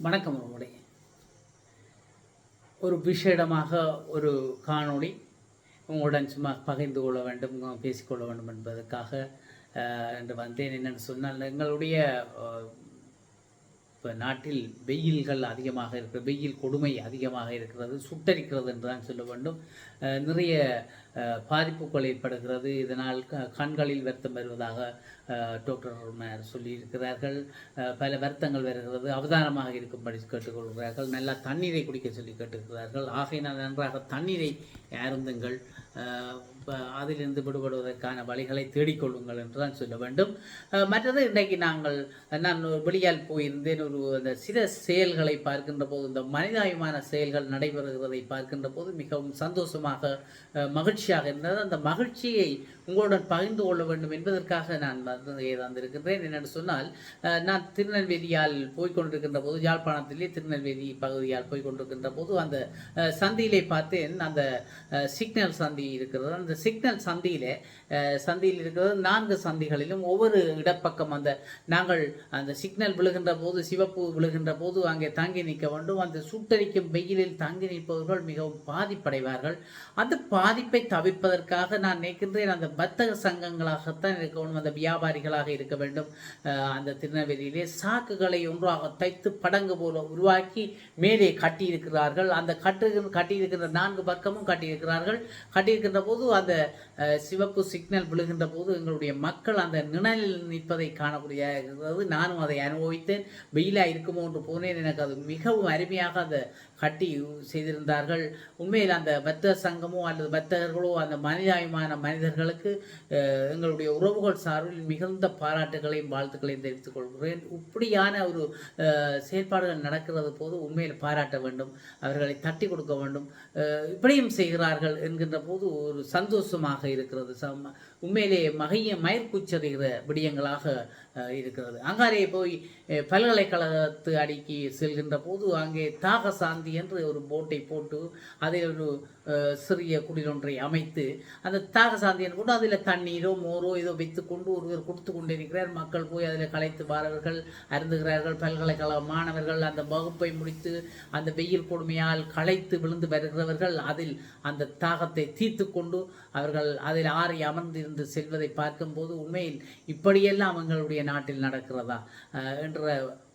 வணக்கம் உங்களுடைய ஒரு விஷேடமாக ஒரு காணொளி உங்களுடன் சும்மா பகிர்ந்து கொள்ள வேண்டும், பேசிக்கொள்ள வேண்டும் என்பதற்காக என்று வந்தேன். என்னென்னு சொன்னால், எங்களுடைய இப்போ நாட்டில் வெயில்கள் அதிகமாக இருக்கிறது, வெயில் கொடுமை அதிகமாக இருக்கிறது, சுட்டரிக்கிறது என்று தான் சொல்ல வேண்டும். நிறைய பாதிப்புகள் ஏற்படுகிறது. இதனால் கண்களில் வருத்தம் வருவதாக டாக்டர் சொல்லியிருக்கிறார்கள். பல வருத்தங்கள் வருகிறது. அவதானமாக இருக்கும்படி கேட்டுக்கொள்கிறார்கள். நல்லா தண்ணீரை குடிக்க சொல்லி கேட்டுக்கிறார்கள். ஆகையினால் நன்றாக தண்ணீரை அருந்துங்கள், அதிலிருந்து விடுபடுவதற்கான வழிகளை தேடிக்கொள்ளுங்கள் என்று தான் சொல்ல வேண்டும். மற்றது இன்றைக்கு நான் வெளியால் போயிருந்தேன். அந்த சில செயல்களை பார்க்கின்ற போது, இந்த மனிதாயமான செயல்கள் நடைபெறுகிறதை பார்க்கின்ற போது மிகவும் சந்தோஷமாக மகிழ்ச்சியாக இருந்தது. அந்த மகிழ்ச்சியை உங்களுடன் பகிர்ந்து கொள்ள வேண்டும் என்பதற்காக நான் வந்திருக்கின்றேன். என்னென்னு சொன்னால், நான் திருநெல்வேலியால் போய்கொண்டிருக்கின்ற போது, யாழ்ப்பாணத்திலே திருநெல்வேலி பகுதியால் போய்கொண்டிருக்கின்ற போது அந்த சந்தியிலே பார்த்தேன். அந்த சிக்னல் சந்தி இருக்கிறது. அந்த சிக்னல் சந்தியில் இருக்கிறது 4 சந்திகளிலும் ஒவ்வொரு இடப்பக்கம் நாங்கள் அந்த சிக்னல் விழுகின்ற போது, சிவப்பு விழுகின்ற போது அங்கே தாங்கி நிற்க வேண்டும். அந்த சுட்டரிக்கும் வெயிலில் தாங்கி நிற்பவர்கள் மிகவும் பாதிப்படைவார்கள். அந்த பாதிப்பை தவிர்ப்பதற்காக நான் நினைக்கின்றேன், அந்த வர்த்தக சங்கங்களாகத்தான் இருக்க வேண்டும், அந்த வியாபாரிகளாக இருக்க வேண்டும். அந்த திருநெல்வேலியிலே சாக்குகளை ஒன்றாக தைத்து படங்கு போல உருவாக்கி மேலே கட்டியிருக்கிறார்கள். அந்த கட்டியிருக்கின்ற 4 பக்கமும் கட்டியிருக்கின்ற போது அந்த சிவப்பு சிக்னல் விழுகின்ற போது எங்களுடைய மக்கள் அந்த நிழலில் நிற்பதை காணக்கூடிய இருக்கிறது. நானும் அதை அனுபவித்தேன். வெயிலாக இருக்குமோ என்று போனேன். எனக்கு அது மிகவும் அருமையாக அந்த கட்டி செய்திருந்தார்கள். உண்மையில் அந்த வர்த்தக சங்கமோ அல்லது வர்த்தகர்களோ அந்த மனிதாயமான மனிதர்களுக்கு எங்களுடைய உறவுகள் சார்பில் மிகுந்த பாராட்டுகளையும் வாழ்த்துக்களையும் தெரிவித்துக் கொள்கிறேன். இப்படியான ஒரு செயல்பாடுகள் நடக்கிறது போது உண்மையில் பாராட்ட வேண்டும், அவர்களை தட்டி கொடுக்க வேண்டும். இப்படியும் செய்கிறார்கள் என்கின்ற போது ஒரு சந்தோஷமாக இருக்கிறது. உண்மையிலே மயிர்கூச்சறிகிற விடயங்களாக இருக்கிறது. அங்காரே போய் பல்கலைக்கழகத்து அடிக்கு செல்கின்ற போது அங்கே தாக சாந்தி என்று ஒரு போட்டை போட்டு அதில் ஒரு சிறிய குடிலொன்றை அமைத்து அந்த தாக சாந்தியை கொண்டு அதில் தண்ணீரோ மோரோ ஏதோ வைத்து கொண்டு ஒருவர் கொடுத்து கொண்டிருக்கிறார். மக்கள் போய் அதில் களைத்து வாரவர்கள் அருந்துகிறார்கள். பல்கலைக்கழக மாணவர்கள் அந்த வகுப்பை முடித்து அந்த வெயில் கொடுமையால் களைத்து விழுந்து வருகிறவர்கள் அதில் அந்த தாகத்தை தீர்த்து கொண்டு அவர்கள் அதில் ஆறி அமர்ந்திருந்து செல்வதை பார்க்கும்போது உண்மையில் இப்படியெல்லாம் அவங்களுடைய நாட்டில் நடக்கிறதா என்ற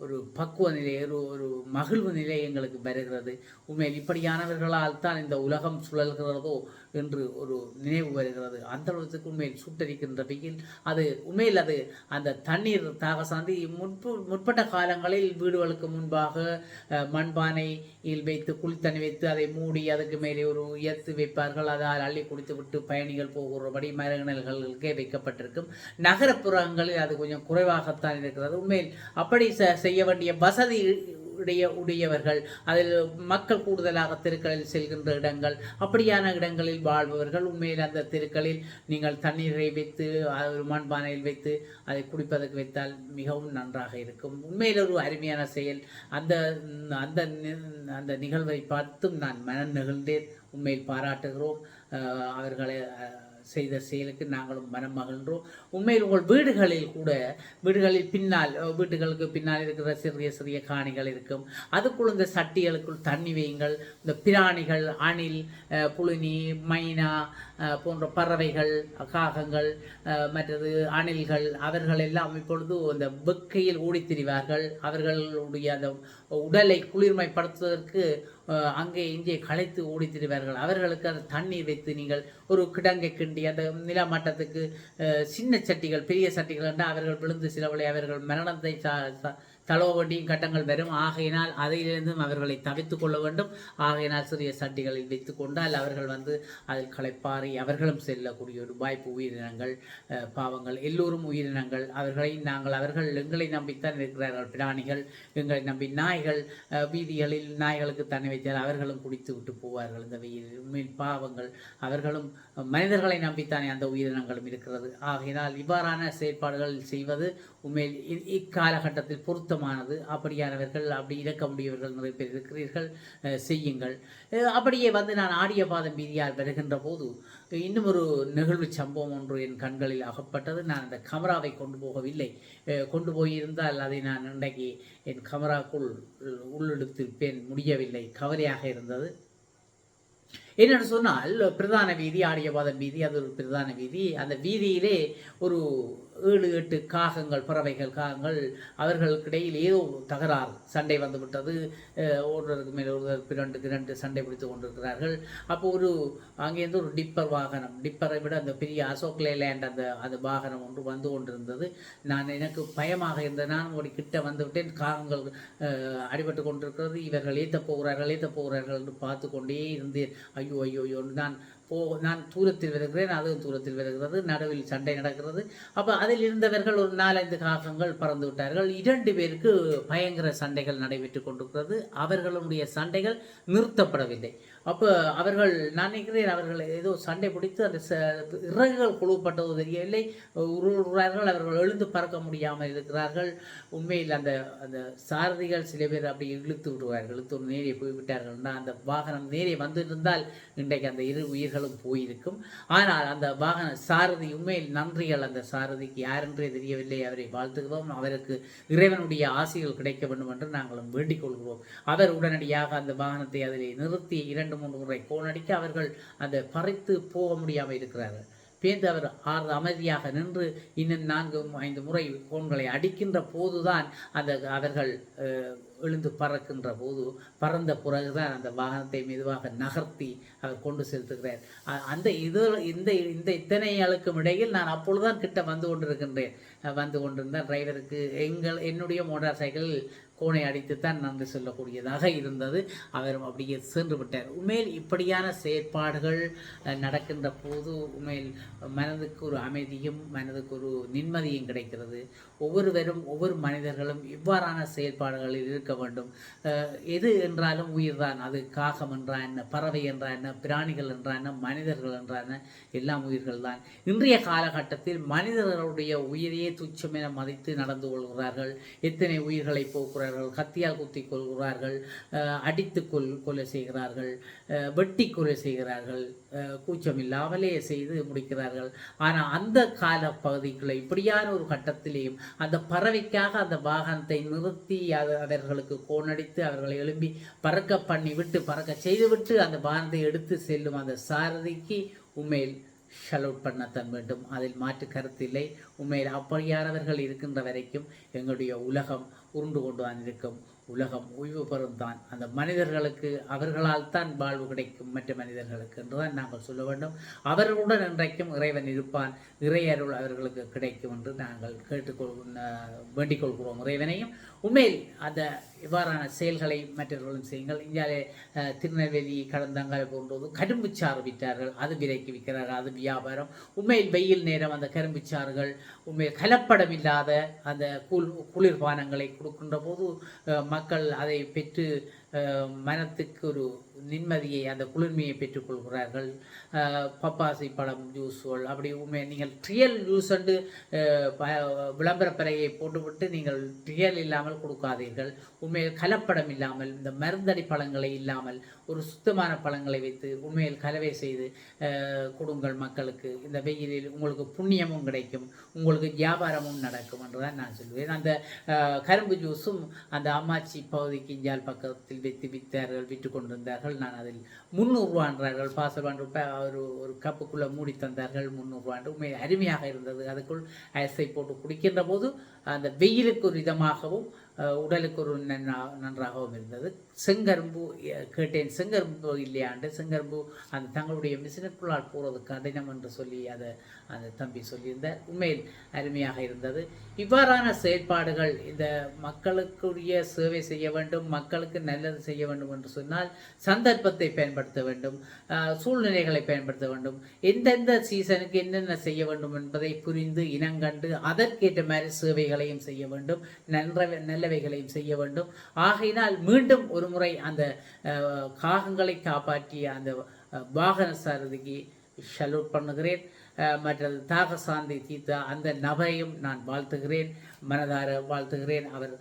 ஒரு பக்குவ நிலை, ஒரு மகிழ்வு நிலை எங்களுக்கு வருகிறது. உண்மையில் இப்படியானவர்களால் தான் இந்த உலகம் சுழல்கிறதோ என்று ஒரு நினைவு வருகிறது. அந்த அளவுக்கு உண்மையில் சுட்டரிக்கின்ற வெயில் அது உண்மையில் அது அந்த தண்ணீர் தாக சாந்தி முற்பட்ட காலங்களில் வீடுகளுக்கு முன்பாக மண்பானையில் வைத்து குளித்தண்ணி வைத்து அதை மூடி அதுக்கு மேலே ஒரு உயர்த்து வைப்பார்கள். அதால் அள்ளி குடித்து விட்டு பயணிகள் போகிறபடி மரநிழல்களுக்கே வைக்கப்பட்டிருக்கும். நகரப்புறங்களில் அது கொஞ்சம் குறைவாகத்தான் இருக்கிறது. உண்மையில் அப்படி செய்ய வேண்டிய வசதி உடையவர்கள், அதில் மக்கள் கூடுதலாக தெருக்களில் செல்கின்ற இடங்கள், அப்படியான இடங்களில் வாழ்பவர்கள் உண்மையில் அந்த தெருக்களில் நீங்கள் தண்ணீரை வைத்து ஒரு மண்பானையில் வைத்து அதை குடிப்பதற்கு வைத்தால் மிகவும் நன்றாக இருக்கும். உண்மையில் ஒரு அருமையான செயல். அந்த அந்த அந்த நிகழ்வை பார்த்தும் நான் மனம் நெகிழ்ந்தேன். உண்மையில் பாராட்டுகிறோம். அவர்களை செய்த செயலுக்கு நாங்களும் மனம் மகிழ்ன்றோம். உண்மையில் உங்கள் வீடுகளில் வீட்டுகளுக்கு பின்னால் இருக்கிற சிறிய சிறிய காணிகள் இருக்கும். அதுக்குள் இந்த சட்டிகளுக்குள் தண்ணி வையுங்கள். இந்த பிராணிகள், அணில், புழுனி, மைனா போன்ற பறவைகள், காகங்கள், மற்றது அணில்கள், அவர்கள் எல்லாம் இப்பொழுது அந்த வெக்கையில் ஓடித்திரிவார்கள். அவர்களுடைய அந்த உடலை குளிர்மைப்படுத்துவதற்கு அங்கே இங்கே களைத்து ஓடித்திருவார்கள். அவர்களுக்கு அந்த தண்ணீர் வைத்து நீங்கள் ஒரு கிடங்கை கிண்டி அந்த நிலமட்டத்துக்கு சின்ன சட்டிகள், பெரிய சட்டிகள் என்றால் அவர்கள் விழுந்து சிலவளை அவர்கள் மரணத்தை தழுவ வேண்டியும் கட்டங்கள் வரும். ஆகையினால் அதையிலிருந்தும் அவர்களை தவித்து கொள்ள வேண்டும். ஆகையினால் சிறிய சட்டிகளில் வைத்து கொண்டால் அவர்கள் அதில் களைப்பாறி அவர்களும் செல்லக்கூடிய ஒரு வாய்ப்பு. உயிரினங்கள், பாவங்கள், எல்லோரும் உயிரினங்கள். அவர்கள் எங்களை நம்பித்தான் இருக்கிறார்கள். பிராணிகள் எங்களை நம்பி, நாய்கள், வீதிகளில் நாய்களுக்கு தண்ணி வைத்தால் அவர்களும் குடித்து விட்டு போவார்கள். இந்த வெயில் பாவங்கள், அவர்களும் மனிதர்களை நம்பித்தானே அந்த உயிரினங்களும் இருக்கிறது. ஆகையினால் இவ்வாறான செயற்பாடுகள் செய்வது உண்மையில் இக்காலகட்டத்தில் பொருத்தமானது. அப்படியானவர்கள், அப்படி இறக்க முடியவர்கள் நிறைய பேர் இருக்கிறீர்கள், செய்யுங்கள். அப்படியே நான் ஆடிய பாதம் வீதியால் வருகின்ற போது இன்னும் ஒரு நெகிழ்வு சம்பவம் ஒன்று என் கண்களில் அகப்பட்டது. நான் அந்த கேமராவை கொண்டு போகவில்லை. கொண்டு போயிருந்தால் அதை நான் இன்றைக்கு என் கேமராக்குள் உள்ளெடுத்திருப்பேன். முடியவில்லை. கவலையாக இருந்தது. என்னென்னு சொன்னால், பிரதான வீதி, ஆடியபாதம் வீதி, அது ஒரு பிரதான வீதி. அந்த வீதியிலே ஒரு 7-8 காகங்கள், பறவைகள், காகங்கள், அவர்களுக்கிடையில் ஏதோ தகராறு, சண்டை வந்து விட்டது. ஒருவருக்கு மேலே ஒருவருக்கு 2 சண்டை பிடித்து கொண்டிருக்கிறார்கள். அப்போ அங்கேருந்து ஒரு டிப்பர் வாகனம், டிப்பரை விட அந்த பெரிய அசோக் லேலேண்ட் அந்த வாகனம் ஒன்று வந்து கொண்டிருந்தது. எனக்கு பயமாக இருந்த நான் ஒரு கிட்ட வந்து விட்டேன். காகங்கள் அடிபட்டு கொண்டிருக்கிறது. இவர்கள் ஏற்றப் போகிறார்கள் என்று பார்த்து கொண்டே இருந்தேன். ஐயோ நான் தூரத்தில் வருகிறேன், அதுவும் தூரத்தில் வருகிறது. நடுவில் சண்டை நடக்கிறது. அப்போ அதில் இருந்தவர்கள் ஒரு 4-5 காகங்கள் பறந்து விட்டார்கள். 2 பேருக்கு பயங்கர சண்டைகள் நடைபெற்று கொண்டிருக்கிறது. அவர்களுடைய சண்டைகள் நிறுத்தப்படவில்லை. அப்போ நான் நினைக்கிறேன், அவர்கள் ஏதோ சண்டை பிடித்து அந்த இறகுகள் குழுப்பட்டதோ தெரியவில்லை, உருள்கிறார்கள். அவர்கள் எழுந்து பறக்க முடியாமல் இருக்கிறார்கள். உண்மையில் அந்த சாரதிகள் சில பேர் அப்படி இழுத்து விடுவார்கள். இழுத்து ஒரு நேரே போய்விட்டார்கள்னா, அந்த வாகனம் நேரே வந்துருந்தால் இன்றைக்கு அந்த 2 உயிர்களும் போயிருக்கும். ஆனால் அந்த வாகன சாரதி, உண்மையில் நன்றிகள் அந்த சாரதிக்கு. யாரென்றே தெரியவில்லை. அவரை வாழ்த்துகிறோம். அவருக்கு இறைவனுடைய ஆசைகள் கிடைக்க வேண்டும் என்று நாங்களும் வேண்டிக் கொள்கிறோம். அவர் உடனடியாக அந்த வாகனத்தை அதிலே நிறுத்தி 2-3 முறை கோணடிக்க அவர்கள் அந்த பறித்து போக முடியாமல் இருக்கிறார்கள். பேர்ந்து அவர் அமைதியாக நின்று இன்னும் 4-5 முறை கோன்களை அடிக்கின்ற போதுதான் அவர்கள் எழுந்து பறக்கின்ற போது, பறந்த பிறகுதான் அந்த வாகனத்தை மெதுவாக நகர்த்தி அவர் கொண்டு செலுத்துகிறார். அந்த இந்த இத்தனைகளுக்கும் இடையில் நான் அப்பொழுதுதான் கிட்ட வந்து கொண்டிருந்தேன். டிரைவருக்கு என்னுடைய மோட்டார் சைக்கிள் கோணை அடித்துத்தான் நன்றி சொல்லக்கூடியதாக இருந்தது. அவரும் அப்படியே சென்று விட்டார். உண்மையில் இப்படியான செயற்பாடுகள் நடக்கின்ற போது உண்மையில் மனதுக்கு ஒரு அமைதியும் மனதுக்கு ஒரு நிம்மதியும் கிடைக்கிறது. ஒவ்வொரு மனிதர்களும் இவ்வாறான செயல்பாடுகளில் இருக்க வேண்டும். எது என்றாலும் உயிர்தான். அது காகம் என்றால் என்ன, பறவை என்றால் என்ன, பிராணிகள் என்றால் என்ன, மனிதர்கள் என்றால் என்ன, எல்லாம் உயிர்கள் தான். இன்றைய காலகட்டத்தில் மனிதர்களுடைய உயிரையே துச்சம் என மதித்து நடந்து கொள்கிறார்கள். எத்தனை உயிர்களை போக்குறார்கள், கத்தியால் குத்தி கொள்கிறார்கள், அடித்து கொலை செய்கிறார்கள், வெட்டி கொலை செய்கிறார்கள், கூச்சமில்லாமலே செய்து முடிக்கிறார்கள். ஆனால் அந்த கால பகுதிக்குள்ள இப்படியான ஒரு கட்டத்திலேயும் அந்த பறவைக்காக அந்த வாகனத்தை நிறுத்தி அவர்களுக்கு கோணடித்து அவர்களை எழும்பி பறக்க செய்துவிட்டு அந்த வாகனத்தை எடுத்து செல்லும் அந்த சாரதிக்கு உண்மையில் ஷலவுட் பண்ணத்தான் வேண்டும். அதில் மாற்று கருத்தில்லை. உண்மையில் அப்படியானவர்கள் இருக்கின்ற வரைக்கும் எங்களுடைய உலகம் உருண்டு கொண்டு தான் இருக்கும். உலகம் ஓய்வு பெறும் தான். அந்த மனிதர்களுக்கு அவர்களால் தான் வாழ்வு கிடைக்கும், மற்ற மனிதர்களுக்கு என்றுதான் நாங்கள் சொல்ல வேண்டும். அவர்களுடன் இன்றைக்கும் இறைவன் இருப்பான், இறையருள் அவர்களுக்கு கிடைக்கும் என்று நாங்கள் வேண்டிக் கொள்கிறோம் இறைவனையும். உண்மையில் அந்த இவ்வாறான செயல்களை மற்றவர்களும் செய்யுங்கள். இந்தியாவிலே திருநெல்வேலி, கடந்தங்காய் போன்றது கரும்புச்சாறு விற்றார்கள். அது விலைக்கு விற்கிறார்கள். அது வியாபாரம். உண்மையில் வெயில் நேரம் அந்த கரும்புச்சாறுகள் உண்மையில் கலப்படம் இல்லாத அந்த குளிர்பானங்களை கொடுக்கின்ற போது மக்கள் அதை பெற்று மனத்துக்கு ஒரு நிம்மதியை, அந்த குளிர்மையை பெற்றுக்கொள்கிறார்கள். பப்பாசி பழம் ஜூஸ்கள் அப்படி உண்மை நீங்கள் ரியல் ஜூஸ் என்று விளம்பர பலகையை போட்டுவிட்டு நீங்கள் ரியல் இல்லாமல் கொடுக்காதீர்கள். உண்மையில் கலப்படம் இல்லாமல், இந்த மருந்தடி பழங்களை இல்லாமல் ஒரு சுத்தமான பழங்களை வைத்து உண்மையில் கலவை செய்து கொடுங்கள் மக்களுக்கு. இந்த வெயிலில் உங்களுக்கு புண்ணியமும் கிடைக்கும், உங்களுக்கு வியாபாரமும் நடக்கும் என்றுதான் நான் சொல்லுவேன். அந்த கரும்பு ஜூஸும் அந்த அம்மாச்சி பகுதிக்கு இஞ்சால் பக்கத்தில் விற்று கொண்டிருந்தார்கள். நான் அதில் 300 ரூபா என்றார்கள். பாசல் ஒரு கப்புக்குள்ளே மூடி தந்தார்கள். 300 ரூபா உண்மை அருமையாக இருந்தது. அதுக்குள் ஐஸை போட்டு குடிக்கின்ற போது அந்த வெயிலுக்கு ஒரு இதமாகவும் உடலுக்கு ஒரு நன்றாகவும் இருந்தது. செங்கரும்பு கேட்டேன், செங்கரும்பு இல்லையாண்டு. செங்கரும்பு அந்த தங்களுடைய மிஷினுக்குள்ளால் போகிறது கடினம் என்று சொல்லி அந்த தம்பி சொல்லியிருந்தார். உண்மையில் அருமையாக இருந்தது. இவ்வாறான செயற்பாடுகள் இந்த மக்களுக்குரிய சேவை செய்ய வேண்டும், மக்களுக்கு நல்லது செய்ய வேண்டும் என்று சொன்னால் சந்தர்ப்பத்தை பயன்படுத்த வேண்டும், சூழ்நிலைகளை பயன்படுத்த வேண்டும், எந்தெந்த சீசனுக்கு என்னென்ன செய்ய வேண்டும் என்பதை புரிந்து இனங்கண்டு அதற்கேற்ற மாதிரி சேவைகளையும் செய்ய வேண்டும், நல்லவைகளையும் செய்ய வேண்டும். ஆகையினால் மீண்டும் ஒரு முறை அந்த காகங்களை காப்பாற்றிய அந்த வாகன சாரதிக்கு ஷலூட் பண்ணுகிறேன். மற்றது தாக சாந்தி தீர்த்த அந்த நபரையும் நான் வாழ்த்துகிறேன். மனதார வாழ்த்துகிறேன். அவர்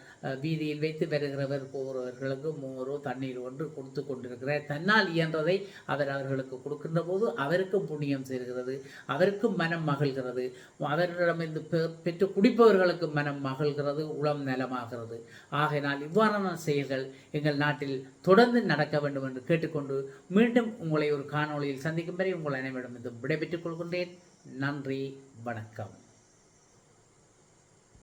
வீதியில் வைத்து வருகிறவர் போகிறவர்களுக்கு மோரோ தண்ணீர் ஒன்று கொடுத்து கொண்டிருக்கிறார். தன்னால் இயன்றதை அவர் அவர்களுக்கு கொடுக்கின்ற போது அவருக்கும் புண்ணியம் சேர்கிறது, அவருக்கும் மனம் மகிழ்கிறது, அவர்களிடமிருந்து பெற்று குடிப்பவர்களுக்கு மனம் மகிழ்கிறது, உளம் நலமாகிறது. ஆகையினால் இவ்வாறான செயல்கள் எங்கள் நாட்டில் தொடர்ந்து நடக்க வேண்டும் என்று கேட்டுக்கொண்டு மீண்டும் உங்களை ஒரு காணொளியில் சந்திக்கும் வரை உங்கள் அனைவரிடம் விடைபெற்றுக் கொள்கின்றேன். நன்றி, வணக்கம்.